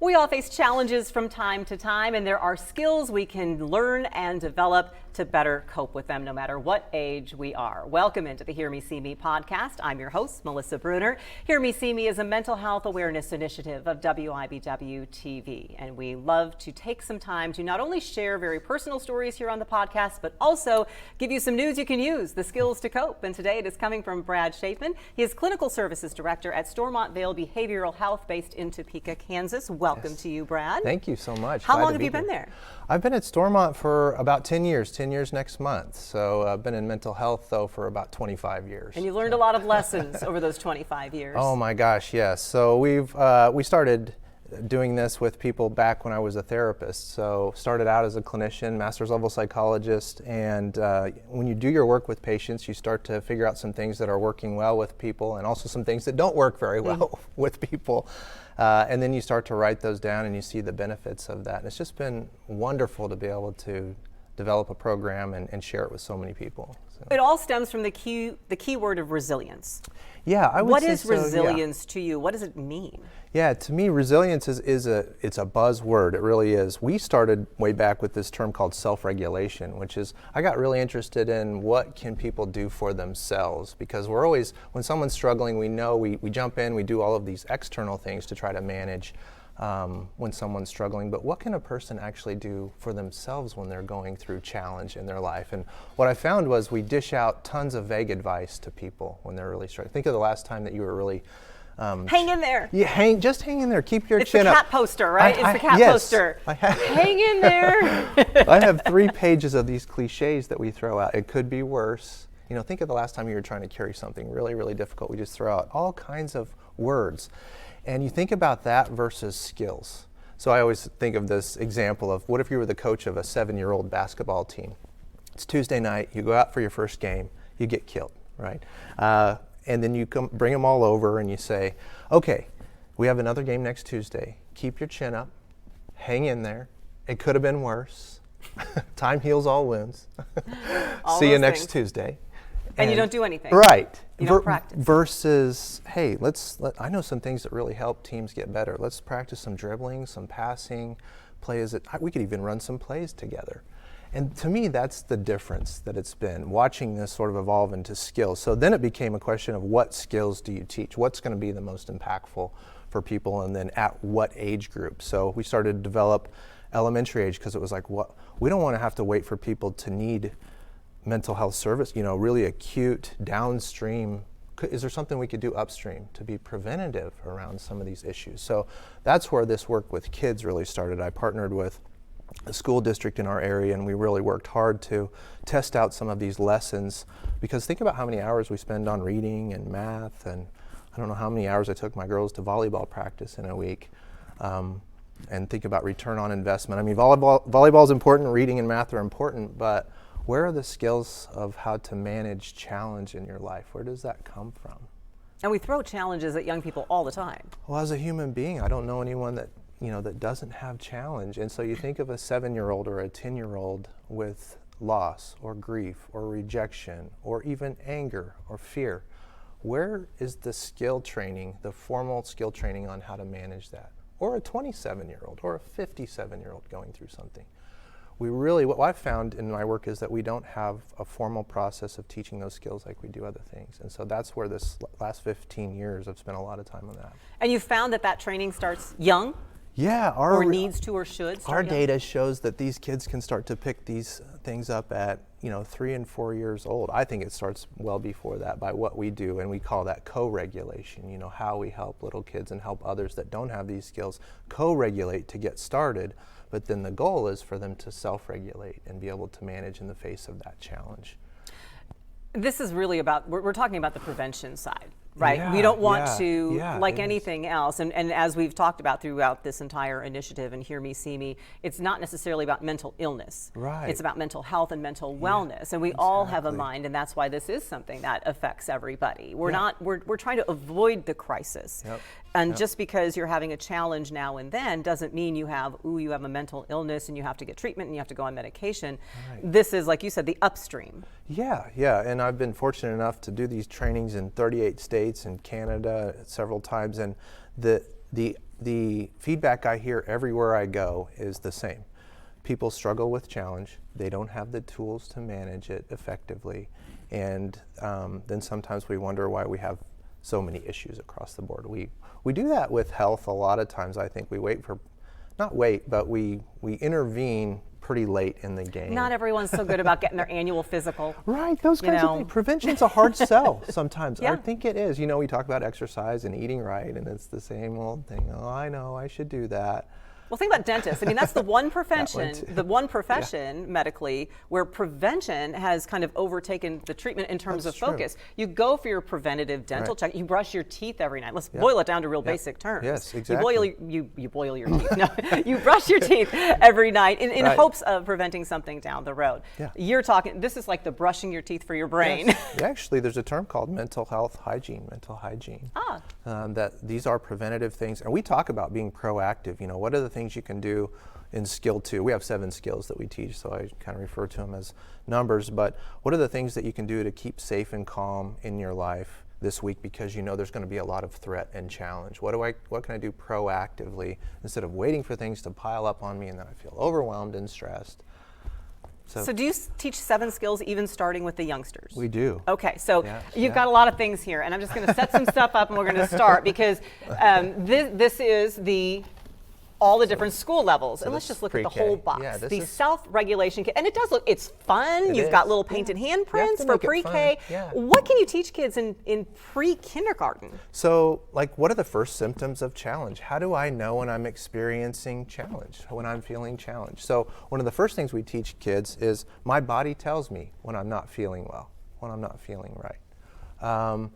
We all face challenges from time to time, and there are skills we can learn and develop to better cope with them no matter what age we are. Welcome into the Hear Me, See Me podcast. I'm your host, Melissa Bruner. Hear Me, See Me is a mental health awareness initiative of WIBW TV, and we love to take some time to not only share very personal stories here on the podcast, but also give you some news you can use, the skills to cope. And today it is coming from Brad Chapin. He is Clinical Services Director at Stormont Vail Behavioral Health based in Topeka, Kansas. Welcome to you, Brad. Thank you so much. How long have you been there? I've been at Stormont for about 10 years, 10 years next month. So I've been in mental health, though, for about 25 years. And you've learned a lot of lessons over those 25 years. Oh, my gosh, yes. So we started doing this with people back when I was a therapist. So started out as a clinician, master's level psychologist, and when you do your work with patients, you start to figure out some things that are working well with people and also some things that don't work very well with people. And then you start to write those down and you see the benefits of that. And it's just been wonderful to be able to develop a program and share it with so many people. So. It all stems from the key word of resilience. Yeah, I would say What is so, resilience to you? What does it mean? Yeah, to me, resilience it's a buzzword. It really is. We started way back with this term called self-regulation, which is, I got really interested in what can people do for themselves, because we're always, when someone's struggling, we know we jump in, we do all of these external things to try to manage when someone's struggling, but what can a person actually do for themselves when they're going through challenge in their life? And what I found was we dish out tons of vague advice to people when they're really struggling. Think of the last time that you were really hang in there. Yeah, just hang in there. Keep your chin It's up. the cat poster, right? It's the cat yes, poster. Hang in there. I have 3 pages of these cliches that we throw out. It could be worse. You know, think of the last time you were trying to carry something really, really difficult. We just throw out all kinds of words. And you think about that versus skills. So I always think of this example of, what if you were the coach of a 7-year-old basketball team? It's Tuesday night, you go out for your first game, you get killed, right? And then you bring them all over and you say, okay, we have another game next Tuesday. Keep your chin up, hang in there. It could have been worse. Time heals all wounds. See you next Tuesday. And you don't do anything. Right. You don't practice. Versus, hey, I know some things that really help teams get better. Let's practice some dribbling, some passing, we could even run some plays together. And to me, that's the difference that it's been, watching this sort of evolve into skills. So then it became a question of, what skills do you teach? What's going to be the most impactful for people, and then at what age group? So we started to develop elementary age, because it was like, we don't want to have to wait for people to need mental health service, really acute, downstream. Is there something we could do upstream to be preventative around some of these issues? So that's where this work with kids really started. I partnered with a school district in our area, and we really worked hard to test out some of these lessons, because think about how many hours we spend on reading and math, and I don't know how many hours I took my girls to volleyball practice in a week. And think about return on investment. I mean, volleyball is important, reading and math are important, but where are the skills of how to manage challenge in your life? Where does that come from? And we throw challenges at young people all the time. Well, as a human being, I don't know anyone that doesn't have challenge. And so you think of a 7-year-old or a 10-year-old with loss or grief or rejection or even anger or fear. Where is the skill training, the formal skill training on how to manage that? Or a 27-year-old or a 57-year-old going through something. What I've found in my work is that we don't have a formal process of teaching those skills like we do other things. And so that's where this last 15 years I've spent a lot of time on that. And you found that training starts young? Yeah. Or needs to or should start Our young? data shows that these kids can start to pick these things up at 3 and 4 years old. I think it starts well before that by what we do, and we call that co-regulation, how we help little kids and help others that don't have these skills co-regulate to get started. But then the goal is for them to self-regulate and be able to manage in the face of that challenge. This is really about, we're talking about the prevention side, right? Yeah, we don't want to, like anything else, and as we've talked about throughout this entire initiative and Hear Me, See Me, it's not necessarily about mental illness. Right. It's about mental health and mental wellness, and we all have a mind, and that's why this is something that affects everybody. We're trying to avoid the crisis. And just because you're having a challenge now and then doesn't mean you have a mental illness and you have to get treatment and you have to go on medication. Right. This is, like you said, the upstream. Yeah, and I've been fortunate enough to do these trainings in 38 states and Canada several times, and the the feedback I hear everywhere I go is the same. People struggle with challenge. They don't have the tools to manage it effectively. And then sometimes we wonder why we have so many issues across the board. We do that with health a lot of times. I think we we intervene pretty late in the game. Not everyone's so good about getting their annual physical. Right, those kinds of things. Prevention's a hard sell sometimes. Yeah. I think it is. You know, we talk about exercise and eating right, and it's the same old thing. Oh, I know, I should do that. Well, think about dentists. I mean, that's the one That profession medically where prevention has kind of overtaken the treatment in terms That's of true. focus. You go for your preventative dental Right. check. You brush your teeth every night. Let's boil it down to real basic terms. Yes, You exactly. boil your teeth. No, you brush your teeth every night in Right. hopes of preventing something down the road. Yeah. You're talking. This is like the brushing your teeth for your brain. Yes. Actually, there's a term called mental hygiene. That these are preventative things. And we talk about being proactive. You know, what are the things you can do in skill 2? We have 7 skills that we teach, so I kind of refer to them as numbers. But what are the things that you can do to keep safe and calm in your life this week, because you know there's going to be a lot of threat and challenge? What can I do proactively instead of waiting for things to pile up on me and then I feel overwhelmed and stressed? So do you teach 7 skills even starting with the youngsters? We do. Okay, so Yes, you've got a lot of things here, and I'm just going to set some stuff up and we're going to start because this is all the different school levels. And let's this just look is at the pre-K. whole box. Yeah, this The is- self-regulation kit. And it does look, it's fun. You've got is. little painted Yeah. You have handprints to for make it pre-K. fun. Yeah. What can you teach kids in pre-kindergarten? So, like, what are the first symptoms of challenge? How do I know when I'm experiencing challenge, when I'm feeling challenged? So, one of the first things we teach kids is my body tells me when I'm not feeling well, when I'm not feeling right.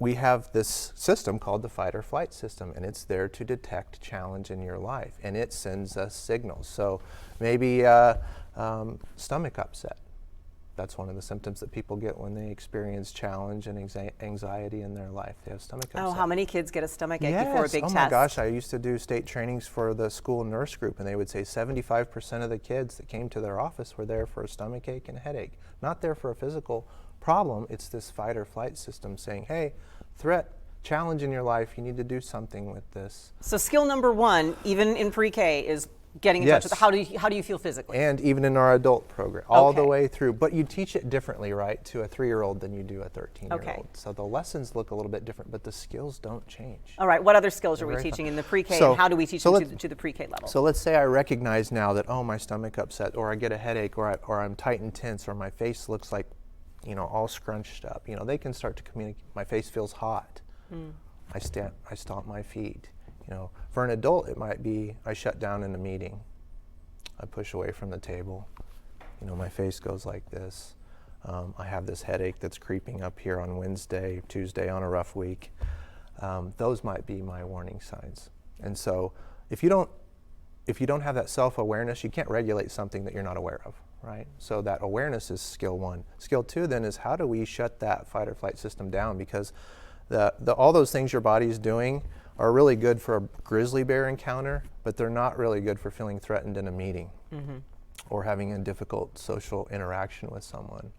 We have this system called the fight or flight system, and it's there to detect challenge in your life, and it sends us signals. So maybe stomach upset. That's one of the symptoms that people get when they experience challenge and anxiety in their life. They have stomach upset. Oh, how many kids get a stomach ache Yes. before a big Oh test? my gosh, I used to do state trainings for the school nurse group, and they would say 75% of the kids that came to their office were there for a stomach ache and a headache. Not there for a physical problem. It's this fight or flight system saying, hey, threat, challenge in your life, you need to do something with this. So skill number 1, even in pre-K, is getting in touch Yes. with how do you feel physically? And even in our adult program, all the Okay. way through. But you teach it differently, right, to a 3-year-old than you do a 13-year-old. Okay. So the lessons look a little bit different, but the skills don't change. All right, what other skills are we Very fun. teaching in the pre-K, So- and how do we teach so them let's- to the pre-K level? So let's say I recognize now that, oh, my stomach upset, or I get a headache, or I'm tight and tense, or my face looks like, you know, all scrunched up. You know, they can start to communicate. My face feels hot. I stomp my feet. You know, for an adult, it might be I shut down in a meeting. I push away from the table. You know, my face goes like this. I have this headache that's creeping up here on Wednesday, Tuesday on a rough week. Those might be my warning signs. And so if you don't have that self-awareness, you can't regulate something that you're not aware of, right? So that awareness is skill 1. Skill 2 then is how do we shut that fight or flight system down? Because all those things your body's doing are really good for a grizzly bear encounter, but they're not really good for feeling threatened in a meeting or having a difficult social interaction with someone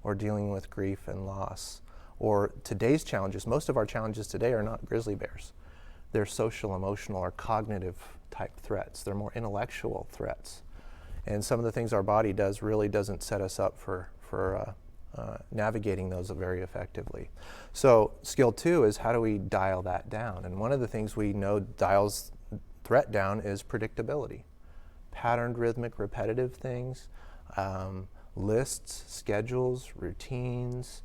or dealing with grief and loss. Or today's challenges, most of our challenges today are not grizzly bears. They're social, emotional, or cognitive type threats. They're more intellectual threats. And some of the things our body does really doesn't set us up for navigating those very effectively. So skill 2 is how do we dial that down? And one of the things we know dials threat down is predictability. Patterned, rhythmic, repetitive things, lists, schedules, routines,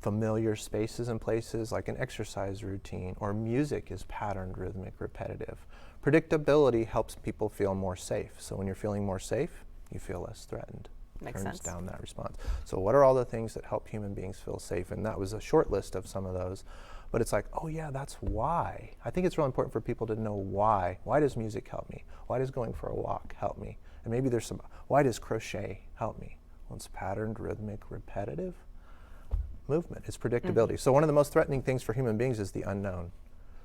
familiar spaces and places like an exercise routine, or music is patterned, rhythmic, repetitive. Predictability helps people feel more safe. So when you're feeling more safe, you feel less threatened. Makes Turns sense. down that response. So what are all the things that help human beings feel safe? And that was a short list of some of those. But it's like, oh yeah, that's why. I think it's real important for people to know why. Why does music help me? Why does going for a walk help me? And maybe there's some, why does crochet help me? Well, it's patterned, rhythmic, repetitive movement. It's predictability. So one of the most threatening things for human beings is the unknown.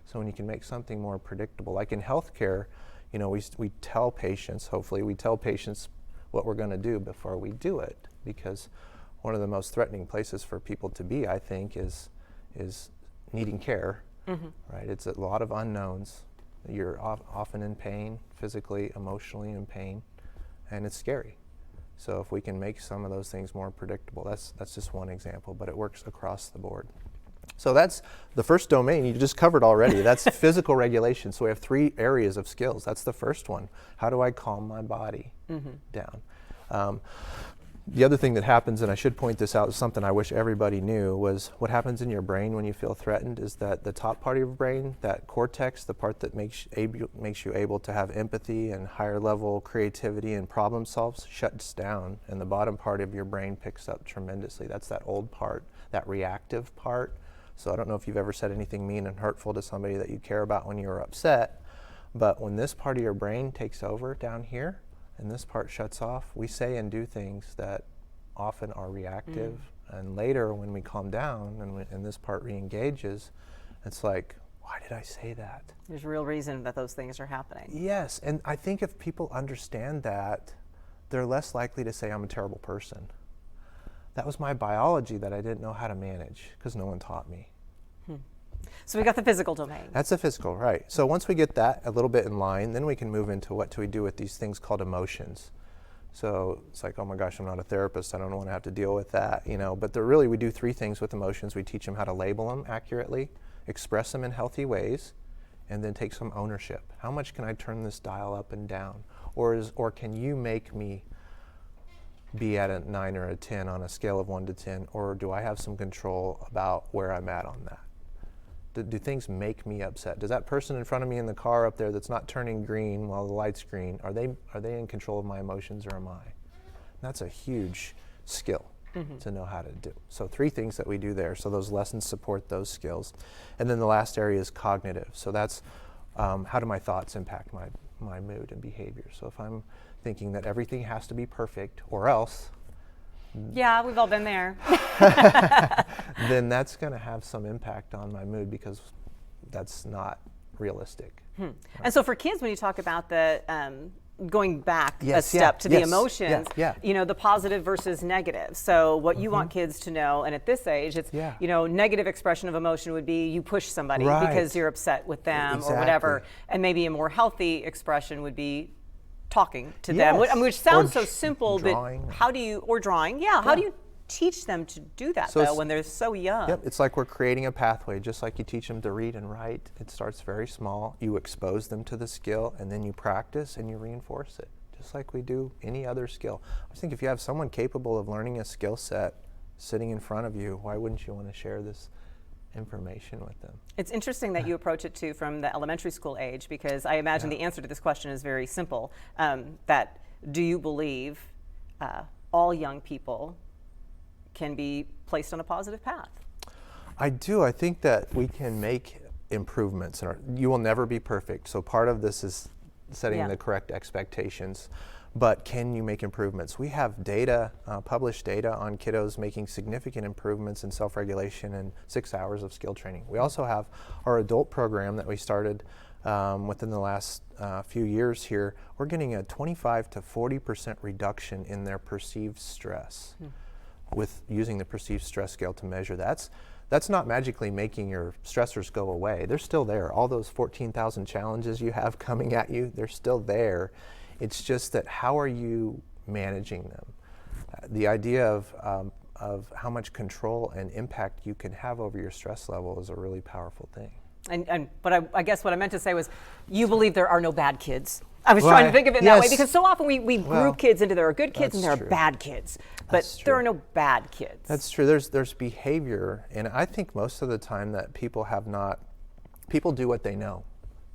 So when you can make something more predictable, like in healthcare, you know, we tell patients, hopefully, we tell patients what we're going to do before we do it, because one of the most threatening places for people to be, I think, is needing care, right? It's a lot of unknowns. You're often in pain, physically, emotionally in pain, and it's scary. So if we can make some of those things more predictable, that's just one example, but it works across the board. So that's the first domain you just covered already. That's physical regulation. So we have 3 areas of skills. That's the first one. How do I calm my body down? The other thing that happens, and I should point this out, is something I wish everybody knew, was what happens in your brain when you feel threatened is that the top part of your brain, that cortex, the part that makes you able to have empathy and higher level creativity and problem solves, shuts down, and the bottom part of your brain picks up tremendously. That's that old part, that reactive part. So I don't know if you've ever said anything mean and hurtful to somebody that you care about when you're upset, but when this part of your brain takes over down here, and this part shuts off, we say and do things that often are reactive. And later when we calm down and this part re-engages, it's like, why did I say that? There's a real reason that those things are happening. Yes, and I think if people understand that, they're less likely to say I'm a terrible person. That was my biology that I didn't know how to manage because no one taught me. So we got the physical domain. That's the physical, right. So once we get that a little bit in line, then we can move into what do we do with these things called emotions. So it's like, oh my gosh, I'm not a therapist. I don't want to have to deal with that, But really, we do 3 things with emotions. We teach them how to label them accurately, express them in healthy ways, and then take some ownership. How much can I turn this dial up and down? Or can you make me be at a 9 or a 10 on a scale of 1 to 10? Or do I have some control about where I'm at on that? Do things make me upset? Does that person in front of me in the car up there that's not turning green while the light's green, are they in control of my emotions or am I? And that's a huge skill to know how to do. So 3 things that we do there. So those lessons support those skills. And then the last area is cognitive. So that's how do my thoughts impact my mood and behavior. So if I'm thinking that everything has to be perfect or else, yeah, we've all been there. then that's going to have some impact on my mood because that's not realistic. And so for kids, when you talk about the going back a Yes, step to the yes, emotions, yeah. The positive versus negative. So what you want kids to know, and at this age, it's, negative expression of emotion would be you push somebody because you're upset with them or whatever. And maybe a more healthy expression would be talking to them, which sounds so simple, drawing. But how do you, or drawing, how do you teach them to do that though when they're so young? Yep, it's like we're creating a pathway, just like you teach them to read and write. It starts very small, you expose them to the skill, and then you practice and you reinforce it, just like we do any other skill. I think if you have someone capable of learning a skill set sitting in front of you, why wouldn't you want to share this information with them? It's interesting that you approach it too from the elementary school age, because I imagine the answer to this question is very simple. That do you believe all young people can be placed on a positive path? I do. I think that we can make improvements. You will never be perfect. So part of this is setting the correct expectations. But can you make improvements? We have data, published data on kiddos making significant improvements in self-regulation in 6 hours of skill training. We also have our adult program that we started within the last few years here. We're getting a 25 to 40% reduction in their perceived stress with using the perceived stress scale to measure that. That's not magically making your stressors go away. They're still there. All those 14,000 challenges you have coming at you, they're still there. It's just that how are you managing them? The idea of how much control and impact you can have over your stress level is a really powerful thing. But I guess what I meant to say was, you believe there are no bad kids. I was trying to think of it that way, because so often we group kids into there are good kids and there are bad kids, but there are no bad kids. That's true. There's behavior, and I think most of the time that people do what they know.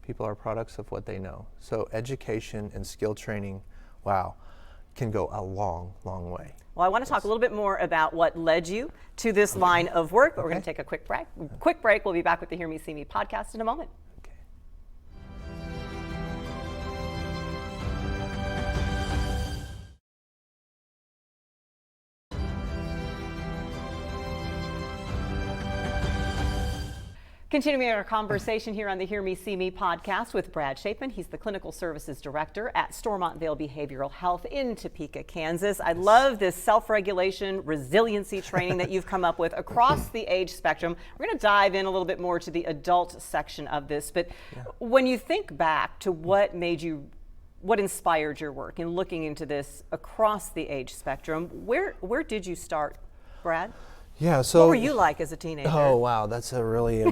People are products of what they know. So education and skill training, can go a long, long way. Well, I want to talk a little bit more about what led you to this line of work, but we're going to take a quick break. We'll be back with the Hear Me, See Me podcast in a moment. Continuing our conversation here on the Hear Me, See Me podcast with Brad Chapin. He's the Clinical Services Director at Stormont Vail Behavioral Health in Topeka, Kansas. I love this self-regulation, resiliency training that you've come up with across the age spectrum. We're going to dive in a little bit more to the adult section of this, but when you think back to what inspired your work in looking into this across the age spectrum, where did you start, Brad? Yeah, so what were you like as a teenager? Oh, wow, that's a really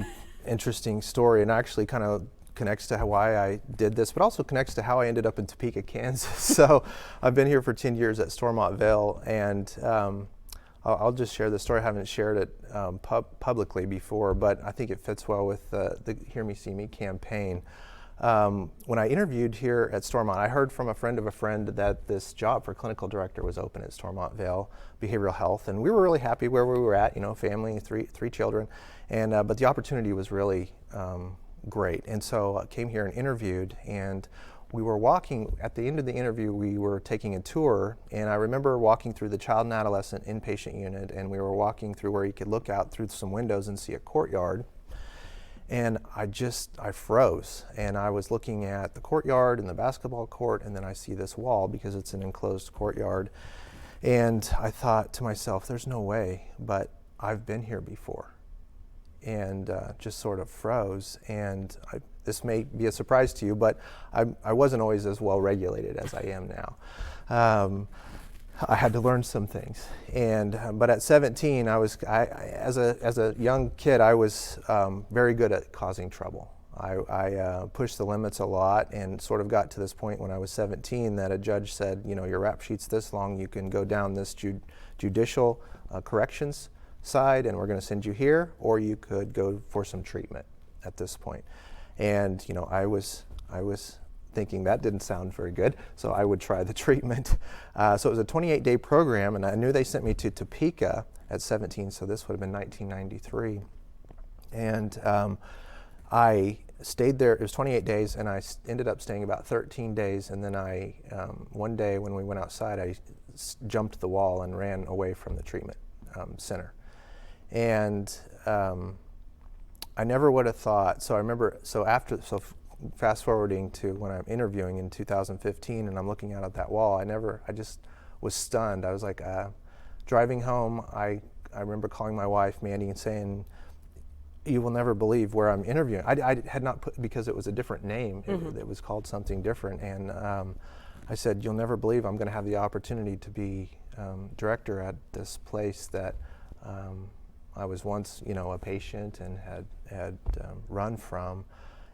interesting story, and actually kind of connects to why I did this, but also connects to how I ended up in Topeka, Kansas. So I've been here for 10 years at Stormont Vail, and I'll just share the story. I haven't shared it publicly before, but I think it fits well with the Hear Me, See Me campaign. When I interviewed here at Stormont, I heard from a friend of a friend that this job for clinical director was open at Stormont Vail Behavioral Health, and we were really happy where we were at. Family, three children, and but the opportunity was really great. And so I came here and interviewed, and we were walking. At the end of the interview, we were taking a tour, and I remember walking through the child and adolescent inpatient unit, and we were walking through where you could look out through some windows and see a courtyard. And I froze, and I was looking at the courtyard and the basketball court, and then I see this wall because it's an enclosed courtyard. And I thought to myself, there's no way, but I've been here before. And just sort of froze. And this may be a surprise to you, but I wasn't always as well regulated as I am now. I had to learn some things, but at 17, as a young kid, I was very good at causing trouble. I pushed the limits a lot, and sort of got to this point when I was 17 that a judge said, your rap sheet's this long, you can go down this judicial corrections side, and we're going to send you here, or you could go for some treatment at this point. And I was thinking that didn't sound very good, so I would try the treatment. So it was a 28-day program, and I knew they sent me to Topeka at 17, so this would have been 1993. And I stayed there. It was 28 days, and I ended up staying about 13 days, and then one day when we went outside, I jumped the wall and ran away from the treatment center. And I never would have thought, so I remember, fast forwarding to when I'm interviewing in 2015, and I'm looking out at that wall, I just was stunned. I was like, driving home, I remember calling my wife, Mandy, and saying, you will never believe where I'm interviewing. I had not put, because it was a different name, it was called something different, and I said, you'll never believe I'm going to have the opportunity to be director at this place that I was once, a patient and had run from.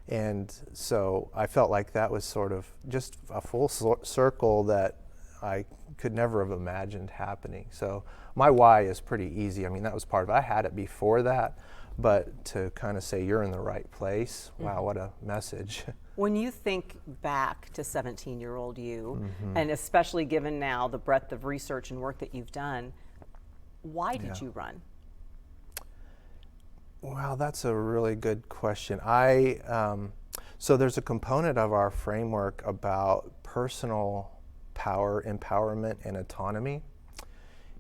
And so I felt like that was sort of just a full circle that I could never have imagined happening. So my why is pretty easy. I mean, that was part of it. I had it before that, but to kind of say you're in the right place, wow, what a message. When you think back to 17-year-old you, and especially given now the breadth of research and work that you've done, why did you run? Wow, that's a really good question. So there's a component of our framework about personal power, empowerment, and autonomy,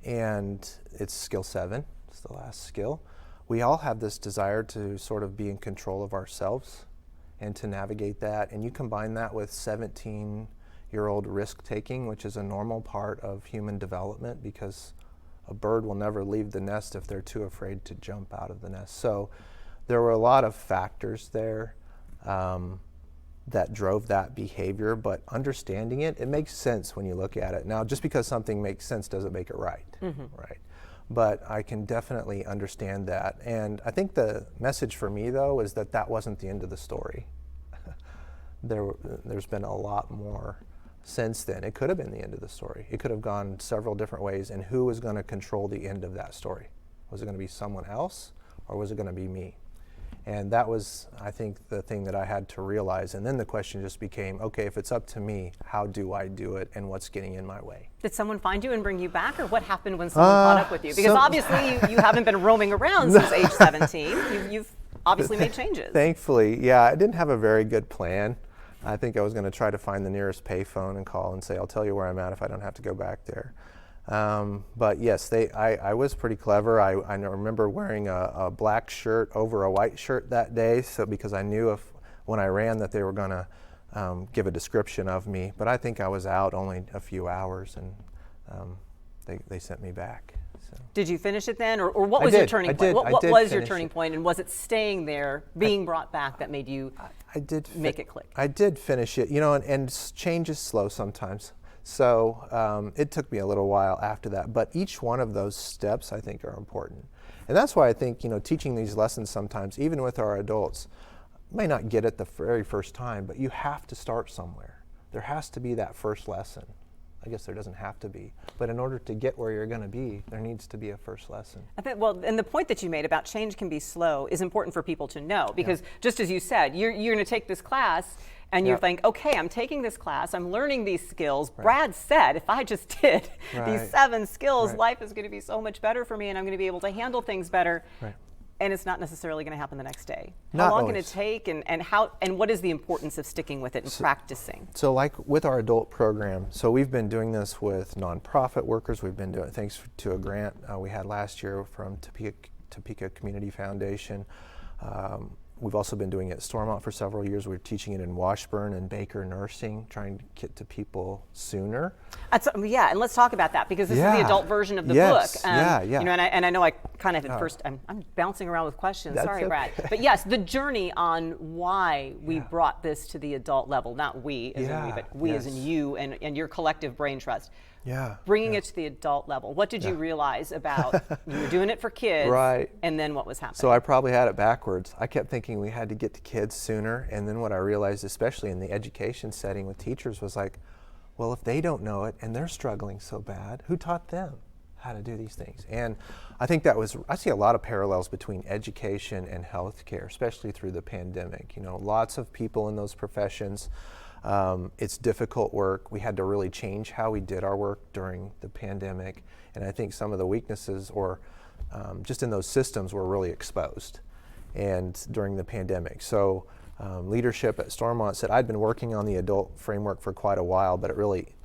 and it's skill 7. It's the last skill. We all have this desire to sort of be in control of ourselves and to navigate that, and you combine that with 17-year-old risk-taking, which is a normal part of human development, because a bird will never leave the nest if they're too afraid to jump out of the nest. So there were a lot of factors there that drove that behavior, but understanding it makes sense when you look at it. Now, just because something makes sense doesn't make it right, right? But I can definitely understand that. And I think the message for me, though, is that wasn't the end of the story. There's been a lot more since then. It could have been the end of the story. It could have gone several different ways, and who was going to control the end of that story? Was it going to be someone else, or was it going to be me? And that was, I think, the thing that I had to realize. And then the question just became, okay, if it's up to me, how do I do it, and what's getting in my way? Did someone find you and bring you back, or what happened when someone caught up with you? Because obviously you haven't been roaming around since age 17. You've obviously made changes. Thankfully, yeah, I didn't have a very good plan. I think I was going to try to find the nearest payphone and call and say, I'll tell you where I'm at if I don't have to go back there. But yes, I was pretty clever. I remember wearing a black shirt over a white shirt that day, so because I knew when I ran that they were going to give a description of me. But I think I was out only a few hours, and they sent me back. So. Did you finish it then, or what was your turning point? What was your turning point, and was it staying there, being brought back, that made you make it click? I did finish it, and change is slow sometimes. So it took me a little while after that, but each one of those steps I think are important. And that's why I think, teaching these lessons sometimes, even with our adults, may not get it the very first time, but you have to start somewhere. There has to be that first lesson. I guess there doesn't have to be, but in order to get where you're going to be, there needs to be a first lesson. I think, and the point that you made about change can be slow is important for people to know, because just as you said, you're going to take this class and you think, okay, I'm taking this class, I'm learning these skills. Right. Brad said, if I just did these 7 skills, life is going to be so much better for me, and I'm going to be able to handle things better. Right. And it's not necessarily going to happen the next day. How long can it take, and what is the importance of sticking with it and practicing? So like with our adult program, so we've been doing this with nonprofit workers. We've been doing it thanks to a grant we had last year from Topeka Community Foundation. We've also been doing it at Stormont for several years. We're teaching it in Washburn and Baker Nursing, trying to get to people sooner. And let's talk about that, because this is the adult version of the book. And I know I kind of at first, I'm bouncing around with questions. Sorry, Brad. But yes, the journey on why we brought this to the adult level, not we as in we, but we as in you and your collective brain trust. Bringing it to the adult level. What did you realize about, you were doing it for kids, and then what was happening? So I probably had it backwards. I kept thinking we had to get to kids sooner, and then what I realized, especially in the education setting with teachers, was like, well, if they don't know it and they're struggling so bad, who taught them how to do these things? And I think I see a lot of parallels between education and healthcare, especially through the pandemic. Lots of people in those professions. It's difficult work. We had to really change how we did our work during the pandemic, and I think some of the weaknesses or just in those systems were really exposed and during the pandemic. So leadership at Stormont said, I'd been working on the adult framework for quite a while, but it really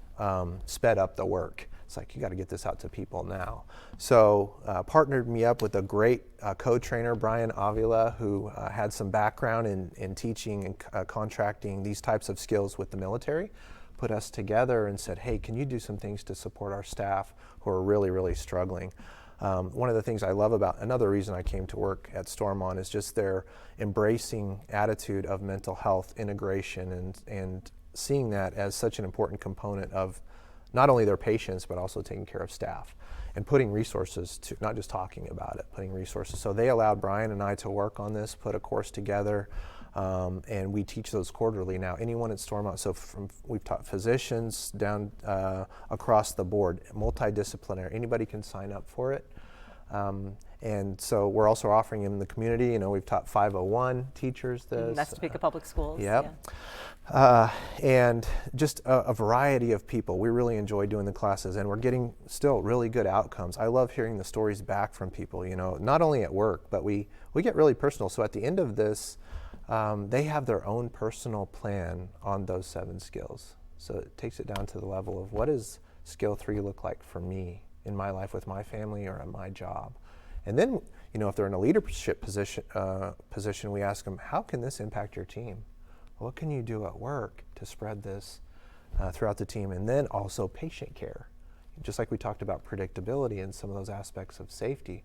sped up the work. It's like, you got to get this out to people now. So partnered me up with a great co-trainer, Brian Avila, who had some background in teaching and contracting these types of skills with the military, put us together and said, hey, can you do some things to support our staff who are really, really struggling? One of the things I love about, another reason I came to work at Stormont is just their embracing attitude of mental health integration and seeing that as such an important component of not only their patients, but also taking care of staff and putting resources to, not just talking about it, putting resources. So they allowed Brian and I to work on this, put a course together, and we teach those quarterly now. Anyone at Stormont, we've taught physicians down across the board, multidisciplinary, anybody can sign up for it. And so we're also offering in the community. We've taught 501 teachers this. That's Topeka Public Schools. Yep. And just a variety of people. We really enjoy doing the classes, and we're getting still really good outcomes. I love hearing the stories back from people, not only at work, but we get really personal. So at the end of this, they have their own personal plan on those 7 skills. So it takes it down to the level of, what does skill 3 look like for me in my life with my family or at my job? And then, if they're in a leadership position, we ask them, how can this impact your team? What can you do at work to spread this throughout the team? And then also patient care. Just like we talked about predictability and some of those aspects of safety,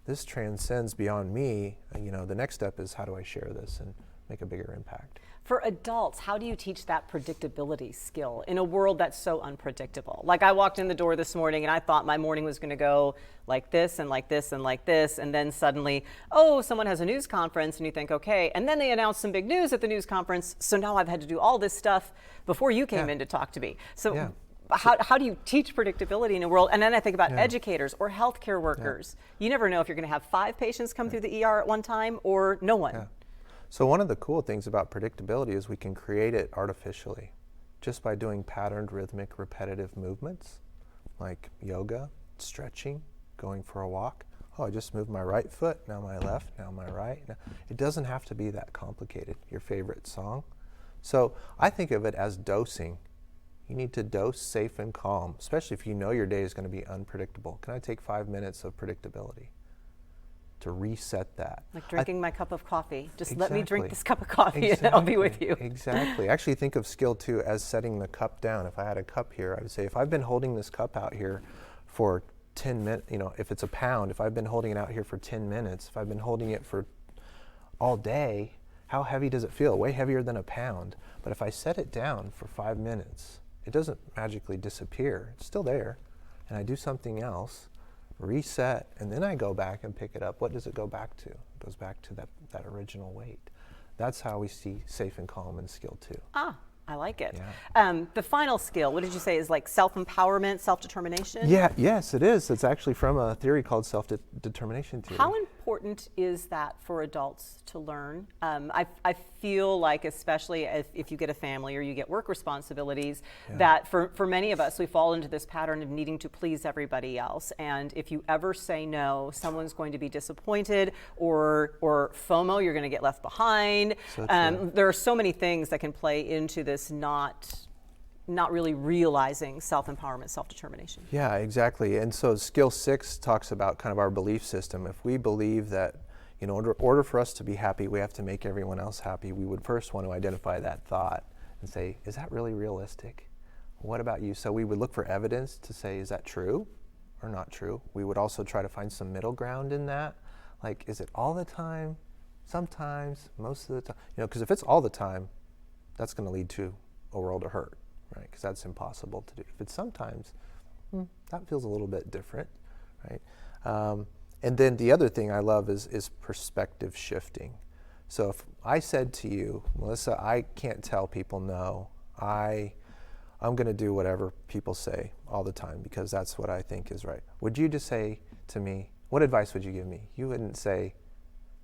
this transcends beyond me. The next step is, how do I share this and make a bigger impact? For adults, how do you teach that predictability skill in a world that's so unpredictable? Like, I walked in the door this morning and I thought my morning was going to go like this and like this and like this, and then suddenly, someone has a news conference, and you think, okay, and then they announce some big news at the news conference, so now I've had to do all this stuff before you came in to talk to me. So how do you teach predictability in a world? And then I think about educators or healthcare workers. You never know if you're going to have 5 patients come through the ER at one time or no one. So one of the cool things about predictability is we can create it artificially just by doing patterned, rhythmic, repetitive movements like yoga, stretching, going for a walk. I just moved my right foot, now my left, now my right. Now, it doesn't have to be that complicated. Your favorite song. So I think of it as dosing. You need to dose safe and calm, especially if you know your day is going to be unpredictable. Can I take 5 minutes of predictability to reset that? Like drinking my cup of coffee. Just let me Exactly. drink this cup of coffee and I'll be with you. Exactly. Actually think of skill 2 as setting the cup down. If I had a cup here, I would say if I've been holding this cup out here for 10 minutes, if it's a pound, if I've been holding it out here for 10 minutes, if I've been holding it for all day, how heavy does it feel? Way heavier than a pound. But if I set it down for 5 minutes, it doesn't magically disappear. It's still there. And I do something else, reset, and then I go back and pick it up. What does it go back to? It goes back to that original weight. That's how we see safe and calm in skill 2. Ah, I like it. Yeah. The final skill, what did you say, is like self-empowerment, self-determination? Yes, it is. It's actually from a theory called self-determination theory. How important is that for adults to learn? I feel like, especially if you get a family or you get work responsibilities, that for many of us, we fall into this pattern of needing to please everybody else. And if you ever say no, someone's going to be disappointed, or FOMO, you're going to get left behind. So true. There are so many things that can play into this not really realizing self-empowerment, self-determination. Yeah, exactly. And so skill 6 talks about kind of our belief system. If we believe that in order for us to be happy, we have to make everyone else happy, we would first want to identify that thought and say, is that really realistic? What about you? So we would look for evidence to say, is that true or not true? We would also try to find some middle ground in that. Like, is it all the time? Sometimes, most of the time? Because if it's all the time, that's going to lead to a world of hurt, right? Because that's impossible to do. If it's sometimes, that feels a little bit different, right? And then the other thing I love is perspective shifting. So if I said to you, Melissa, I can't tell people no. I'm going to do whatever people say all the time because that's what I think is right. Would you just say to me, what advice would you give me? You wouldn't say,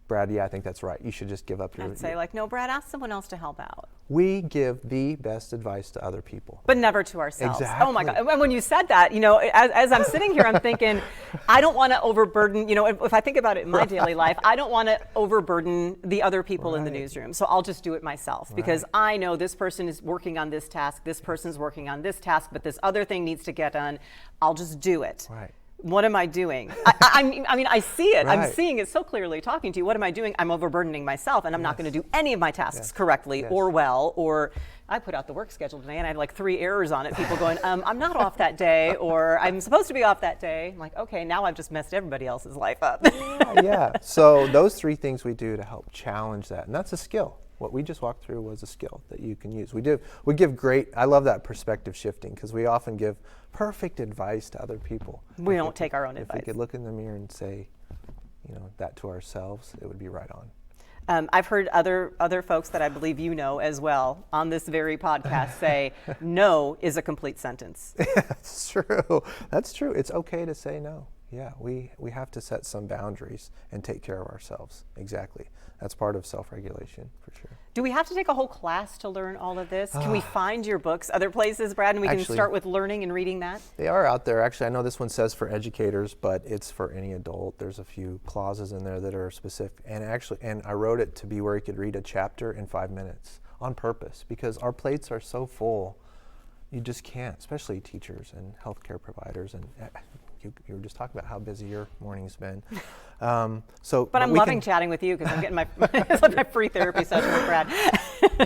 Brad, yeah, I think that's right. You should just give up your... I'd say like, no, Brad, ask someone else to help out. We give the best advice to other people. But never to ourselves. Exactly. Oh my God. And when you said that, as I'm sitting here, I'm thinking, I don't want to overburden, if I think about it in my daily life, I don't want to overburden the other people in the newsroom. So I'll just do it myself because I know this person is working on this task, this person's working on this task, but this other thing needs to get done. I'll just do it. Right. What am I doing? I mean, I see it. Right. I'm seeing it so clearly talking to you. What am I doing? I'm overburdening myself, and I'm not going to do any of my tasks correctly or well. Or I put out the work schedule today, and I had like 3 errors on it. People going, I'm not off that day, or I'm supposed to be off that day. I'm like, okay, now I've just messed everybody else's life up. Yeah. So those 3 things we do to help challenge that, and that's a skill. What we just walked through was a skill that you can use. We give great, I love that perspective shifting because we often give perfect advice to other people. We don't take our own advice. If we could look in the mirror and say, that to ourselves, it would be right on. I've heard other folks that I believe you know as well on this very podcast say, no is a complete sentence. That's true. That's true. It's okay to say no. Yeah, we have to set some boundaries and take care of ourselves. Exactly. That's part of self-regulation for sure. Do we have to take a whole class to learn all of this? Can we find your books other places, Brad, and we can start with learning and reading that? They are out there. Actually, I know this one says for educators, but it's for any adult. There's a few clauses in there that are specific. And I wrote it to be where you could read a chapter in 5 minutes on purpose because our plates are so full, you just can't, especially teachers and healthcare providers. And you were just talking about how busy your morning's been. But I'm loving chatting with you because I'm getting it's like my free therapy session with Brad.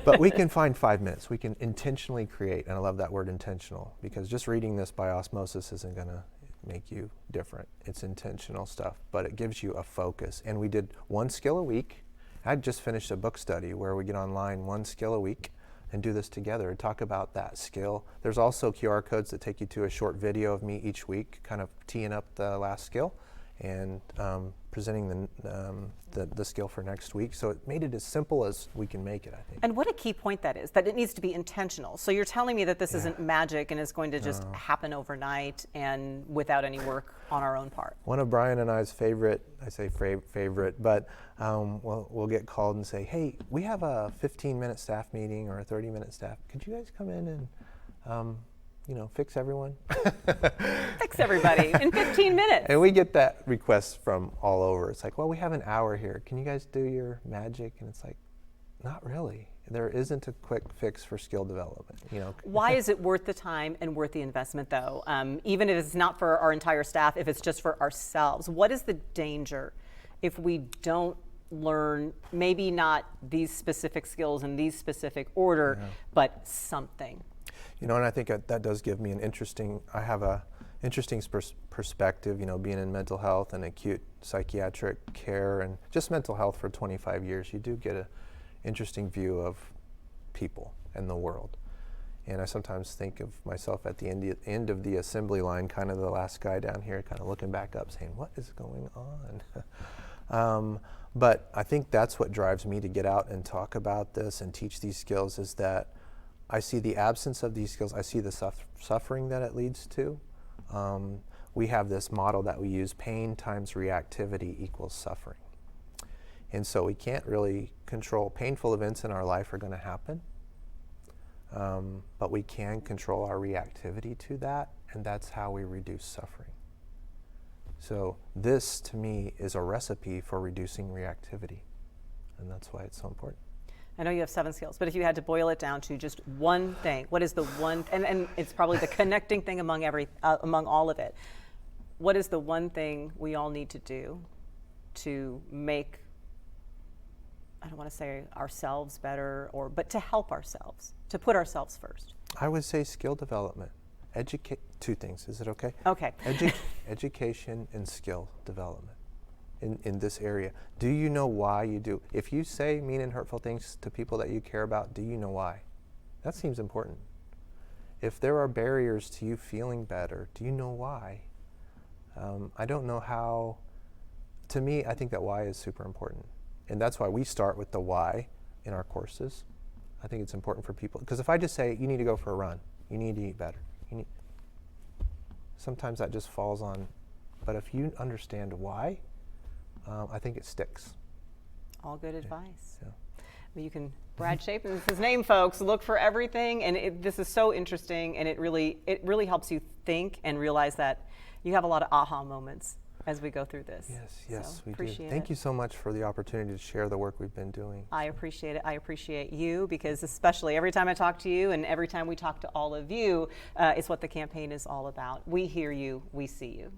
But we can find 5 minutes. We can intentionally create, and I love that word intentional, because just reading this by osmosis isn't going to make you different. It's intentional stuff, but it gives you a focus. And we did 1 skill a week. I just finished a book study where we get online 1 skill a week and do this together and talk about that skill. There's also QR codes that take you to a short video of me each week, kind of teeing up the last skill and presenting the skill for next week. So it made it as simple as we can make it, I think. And what a key point that is, that it needs to be intentional. So you're telling me that this isn't magic and is going to just happen overnight and without any work on our own part. One of Brian and I's favorite, I say favorite, but we'll get called and say, hey, we have a 15-minute staff meeting or a 30-minute staff. Could you guys come in and fix everyone? Fix everybody in 15 minutes. And we get that request from all over. It's like, well, we have an hour here. Can you guys do your magic? And it's like, not really. There isn't a quick fix for skill development. Why is it worth the time and worth the investment, though? Even if it's not for our entire staff, if it's just for ourselves, what is the danger if we don't learn, maybe not these specific skills in these specific order, but something? And I think that does give me I have a interesting perspective, being in mental health and acute psychiatric care and just mental health for 25 years. You do get an interesting view of people and the world. And I sometimes think of myself at the end of the assembly line, kind of the last guy down here, kind of looking back up saying, what is going on? But I think that's what drives me to get out and talk about this and teach these skills, is that I see the absence of these skills. I see the suffering that it leads to. We have this model that we use: pain times reactivity equals suffering. And so we can't really control. Painful events in our life are going to happen, but we can control our reactivity to that, and that's how we reduce suffering. So this, to me, is a recipe for reducing reactivity, and that's why it's so important. I know you have 7 skills, but if you had to boil it down to just one thing, what is the one, and it's probably the connecting thing among all of it, what is the one thing we all need to do to make, I don't want to say ourselves better, but to help ourselves, to put ourselves first? I would say skill development. Two things, is it okay? Okay. Education and skill development in this area. Do you know why you do? If you say mean and hurtful things to people that you care about, do you know why? That seems important. If there are barriers to you feeling better, do you know why? I don't know how. To me, I think that why is super important. And that's why we start with the why in our courses. I think it's important for people. Because if I just say, you need to go for a run, you need to eat better, sometimes that just falls on. But if you understand why, I think it sticks. All good advice. Yeah. Well, you can, Brad Chapin is his name, folks. Look for everything. And this is so interesting, and it really helps you think and realize that you have a lot of aha moments as we go through this. Yes, so we appreciate do. Thank it. you so much for the opportunity to share the work we've been doing. I appreciate it. I appreciate you, because especially every time I talk to you and every time we talk to all of you, it's what the campaign is all about. We hear you, we see you.